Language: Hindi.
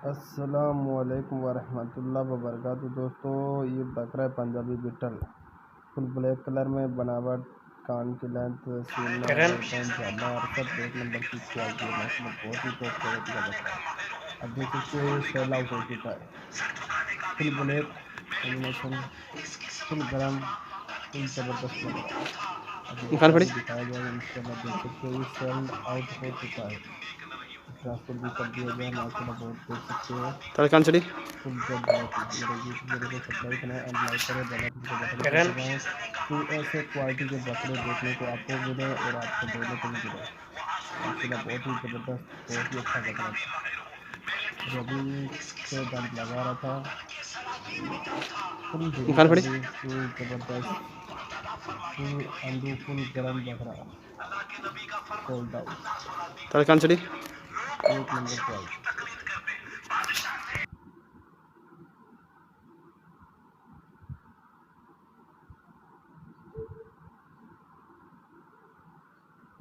अस्सलामुअलैकुम वरहमतुल्लाहि वबरकातुहू। दोस्तों, ये बकरा है Punjabi Beetal, full black colour में, बनावट, कान की लेंथ, सीना, गर्दन, झाला सब एक नंबर की क्वालिटी है। माशाल्लाह बहुत ही टॉप क्वालिटी का बकरा है। अब देख सकते हो सेल आउट हो चुका है। फुल ब्लैक कॉम्बिनेशन, फुल गर्म, फुल ज़बरदस्त लग रहा है। अब खान इंशाल्लाह पड़ी भी दिखाया जाएगा। इंशाल्लाह देख सकते हो ये सेल आउट हो चुका है। ट्रांसपोर्ट भी कर दिया गया। माशाल्लाह बहुत देख सकते हो तारे कान चढ़ी फुल जेड ब्लैक है। मेरे यूट्यूब चैनल को सब्सक्राइब करें एंड लाइक करें, बेल आइकन को बटन को दबाएं कि ऐसे क्वालिटी के बकरे देखने को आपको मिले और आपको देने को भी मिले। माशाल्लाह बहुत ही ज़बरदस्त, बहुत ही अच्छा बकरा था। और अभी से दम लगा रहा था। फुल खान पड़ी फिजिकली, फुल ज़बरदस्त, फुल अंडू, फुल गर्म बकरा, सोल्ड आउट, तारे कान चढ़ी एक नंबर क्वालिटी।